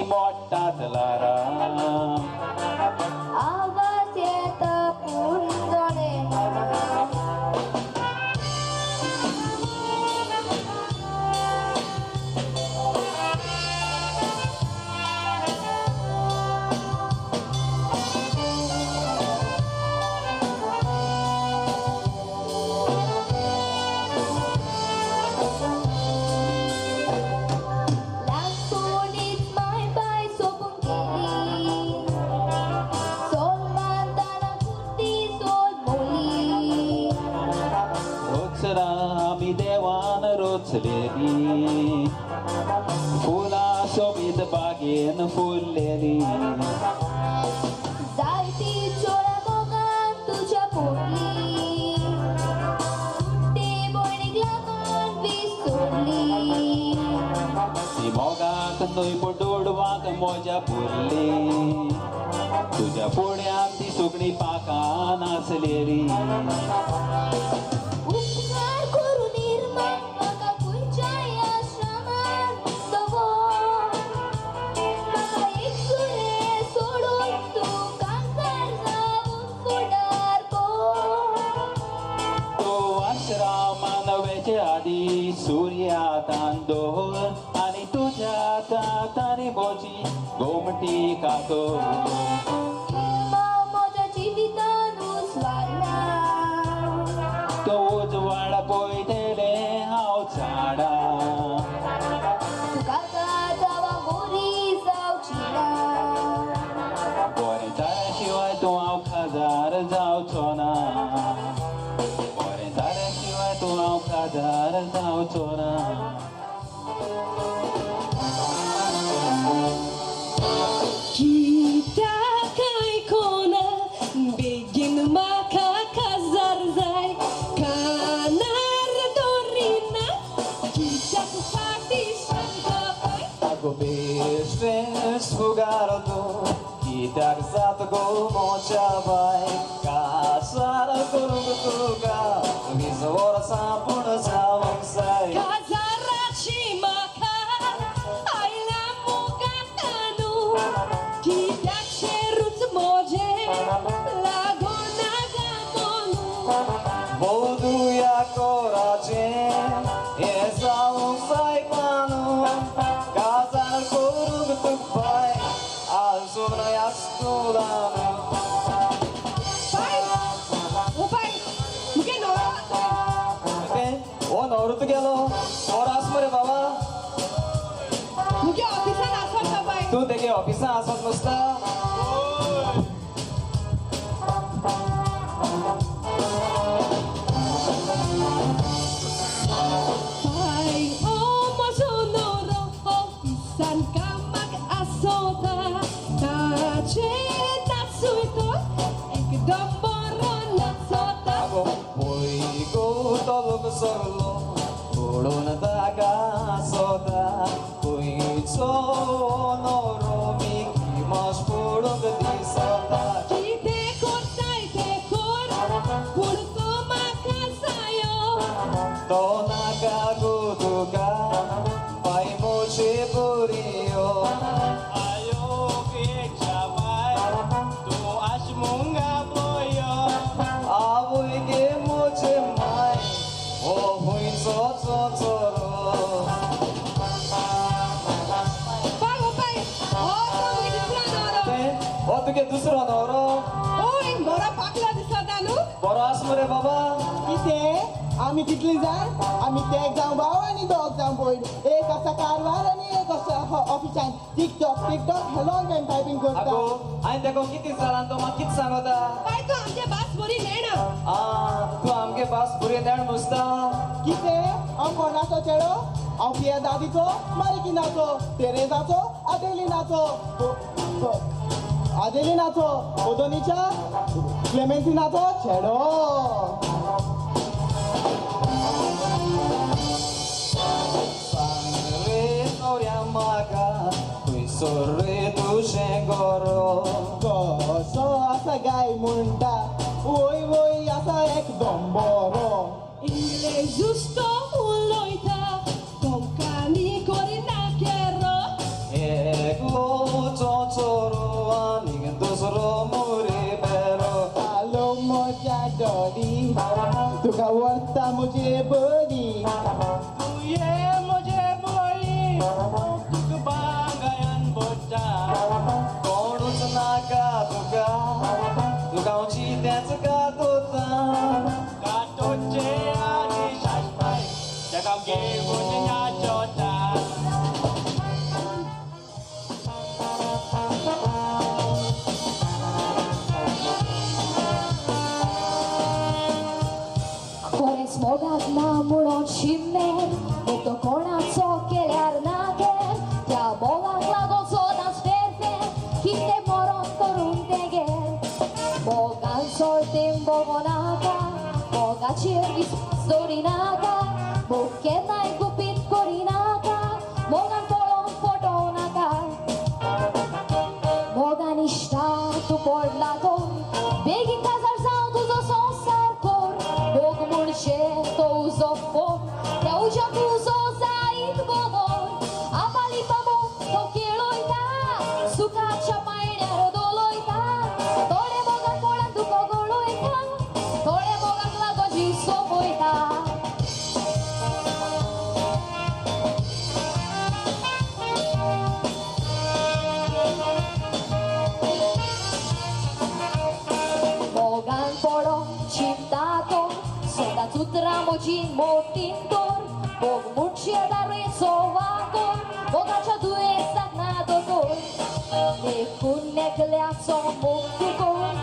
मोठा तलारा आवाज येत कुंजणे आम्ही देवान रोचलेली फुला सोबीत बागेन फुललेली जायती चोळा मोगान तुझ्या पोटली सुट्टी बोयणीक लागून विसरली ती मोगाक न्हय पडोडवाक मोज्या पुरली तुझ्या फुड्यान ती सुकणी पाकां नाचलेली उपकार करून निर्माण म्हाका खंयच्याय आश्रमांत दवर म्हाका एकसुरे सोडून तूं कांतार जावून फुडार कर तो आश्रमान वेचे आदी सूर्यातान दोर आनी तुझ्या तातानी बोची गोमटी कातोर म्हज्या जिवितान उजवाडला तो उजवाड पळयतले हांव झाडां तुका जावा मोरी जावची ना बरें जाल्या शिवाय तूं हांव खाजार जावचो ना बरें जाल्या शिवाय तूं हांव खाजार जावचो ना कित्याक आयकोना बेगीन म्हाका काजार जाय कानार दवरिना कित्याक फाटी शांत Água bestes fugaro tu Kitak satu go mocha vai Kasara kurung tuga Visa ora sampuna sawang sai काजाराची म्हाका आयला मोगातानु कित्याक शेरूच मोजे लागोना गामोनू Voldu ya coraje Esa um sai panu Kasar kurung tupai Azuna yastulanu 오빠이 무게 넣어 O norutu gelo Oras mure baba 무게 어디서 나섰나 봐요 Tu dege ofisa asat musta Pai omo sonoro ofisan kamak asota tache tatsuito ekdomboro nasota Ako po'y kutulog solo Pulon taga sota Po'y sonoro Mikimas pulong di sota kite kotai te kor purko makasayo To nakagutuka Pai mo chipuriyo Ayo kichabay Tu asmunga boyo Awoy ke mo chimay O huy so so soro pai 오빠이 어떻게 디스라노로 어떻게 두스러 넣어라? 오이 뭐라 바클라 디서다누 বড় আসমরে বাবা किते आम्ही कितली जाय आम्ही ते एक जावं भाव आणि दोग जावं भयण एक आसा कारवार आणि एक आसा ऑफिसान टिकटॉक हेलो गेम टायपिंग आगो करता हांवें तेका कितें जालां तो म्हाका कितें सांगता pai तो आमचे बास बरी नेणा तूं आमगे पास बुरे देण मुसता किते हांव कोणाचो चेडो हांव पिया दादीचो मारिकिनाचो तेरेजाचो आदेलिनाचो आदेलिनाचो ओदोनीच्या क्लेमेंटिनाचो चेडो Sangre noria maga Tui sorritu shengoro कसो आसा गाय म्हणटा वय वय आसा एकदम बरो inglês justo uloita tomkani korina kero Ego तुका व्हरता म्हजे बरी तुये म्हजे बळी तुका बागायन बोटा कोणूच नाका तुका गांवची तेच कातोता कातोचे आनी शाशपाय तेका घेवन नाचोता Koreś mogak na mulon shimme bo to konaco kelar nage ja mogak lago sodan sperte kitte moron torun tege mogan sortim bogonaka moga chirgis storinaka bukenai gupit korinaka mogan polon fotonaka mogan istatu podlato begin kazar zaun tuzo sonsar kor bog murche to uzo for ja uja tuzo zaid bogor apali pamo to keloita suka chamaina rodoloita tore mogan polan tu kogoloita tore mogan lago jiso poita Mogan polo chiptato Sota tutramoci motintor Bog muccia da resovator Bogacia tu e stagnato tor Ne kunne gleazzo moktukor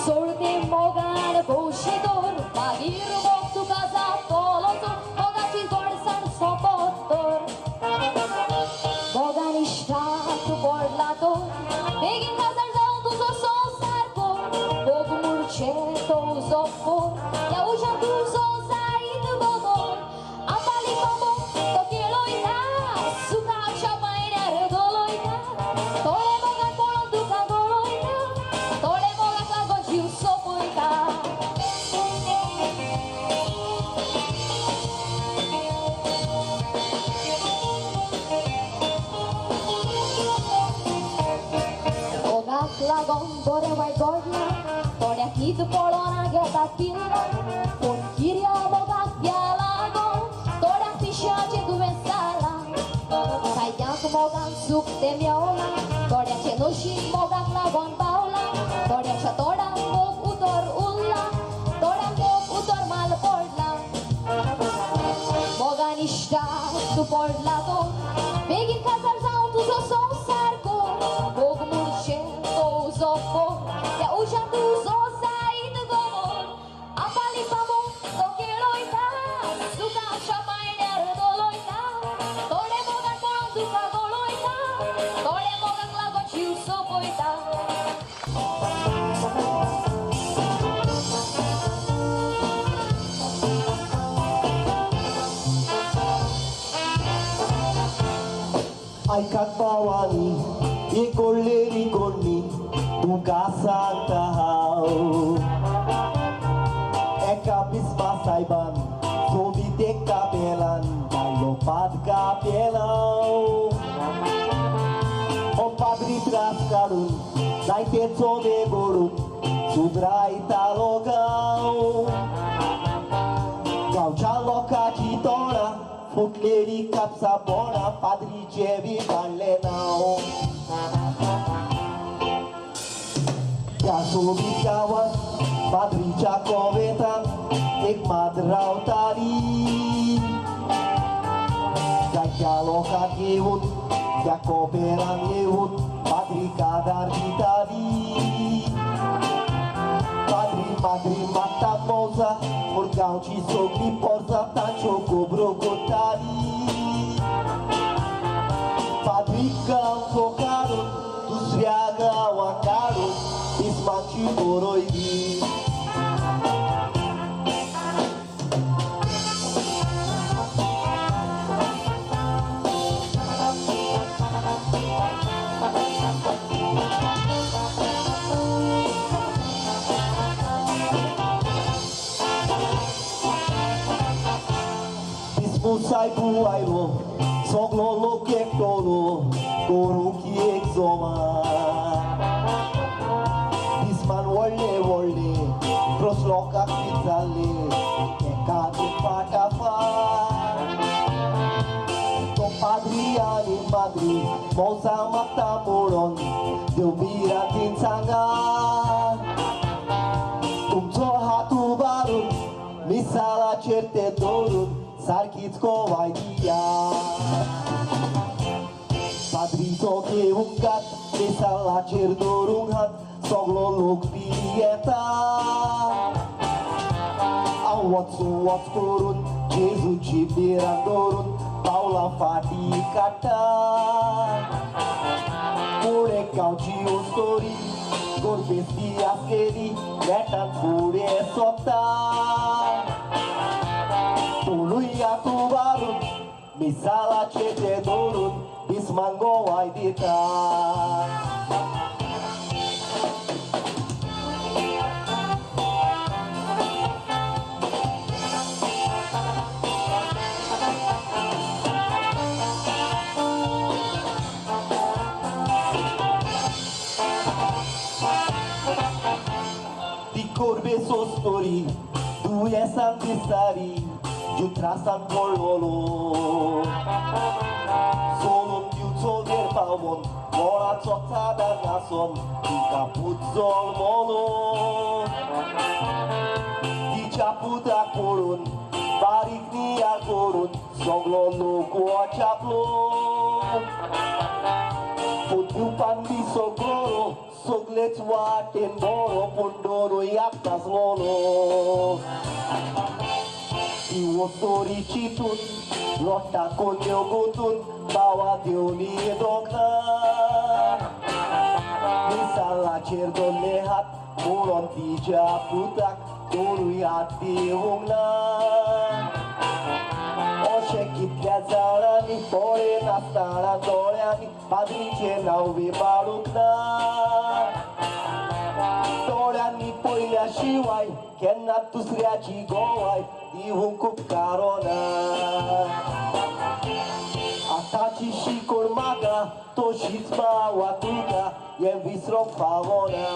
Sorte mogan boshitor Magir moktu casa polotor Bogaci gorsan sopotor Mogan istatu borlator Begin kazar zaun tu so sarkor Bog murche to zopor Ja uja tu so zaid bogor Apali pamo to keloita Suka chamaina rodoloita Tole mogan polon tu kagoloita Tole mogan lago jiu sopoita Mogak lagon bore vai gorla Torea kid polona geta killa Pon kiria mogak dialago Torea pisha ce duvensala Saidiak mogan suk de miaula Torea ce nushi mogak lagon baula Torea ce toda mok utor ulla Torea mok utor mal porla Mogan ishta tu porla to Begin kazar zaun tu so sarko Bog murche to zoppo Ja uja tu so zaid gomor Apali pamo to keloita Suka chamaina rodoloita Tole mogan polon tu kagoloita Tole mogan lago chiu sopoita Ai kakbawani ikolleri konni tu kasanta hau eka bisma saiban sobi te kapelan balopad kapelau o padri tras karun naite chome gorun sudrai talogau gaucha lokaci tora Fukleri capsa bona, padri cevi balenau Ja sobi kawan, padri cakovetan Ek madrau tali Gaya lokat yehut, ja koperan yehut Padri kadar ditali Padri mata moza Murgau ci sogni porza Tancio cobro gotali Padri cam focaro Tu sviaga wacaro Ismanci coroidi Musai buailo, soglo lo kektolo, koru ki exoma. Bisman wolle, prosloka kizale, काचे फाटाफाट Compadri आणि माद्री मौसा मागता मोडून देव बिरातीन सांगा तुमचो हात उबारून मिसालाचेर ते दवरून सारखीच कोवाय दिया पाद्रीचो घेवूंक गात मिसालाचेर दवरूंक हात सगळो लोक ती येता हांव वचूं वच करून जेजूची बिरां दवरून पावलां फाटीं काडटा फुडें गांवची उस्तोरी गोरबेस्ती आसलेली नेटान फुडें सोंपता तोणूय हात उबारून मिसालाचेर ते दवरून बिस्मान गोवाय दिता Corbeso story, duyesan disari, jutrasan pololo. Solon diuto ver pavon, mora çotada nason, kaput zol mono. Di chaputa korun, barik niar korun, soglo loko chaplo. Putupan di sogoro, soglet waten boro pondoro yaktas mono. Iwo story chitun, lotta konyo gutun, bawa dioni dokna. Misalacer dolehat, moron tija putak, doru yati hungna. Oshekit gazarani, pore nastara dolyani, padrice nauvi barukna. Doळ्यांनी पयल्या शिवाय केन्ना दुसऱ्याची गोवाय दिवूंक उपकारना आताची शिकोड म्हाका तशीच मावा तुका हें विसरूंक फावना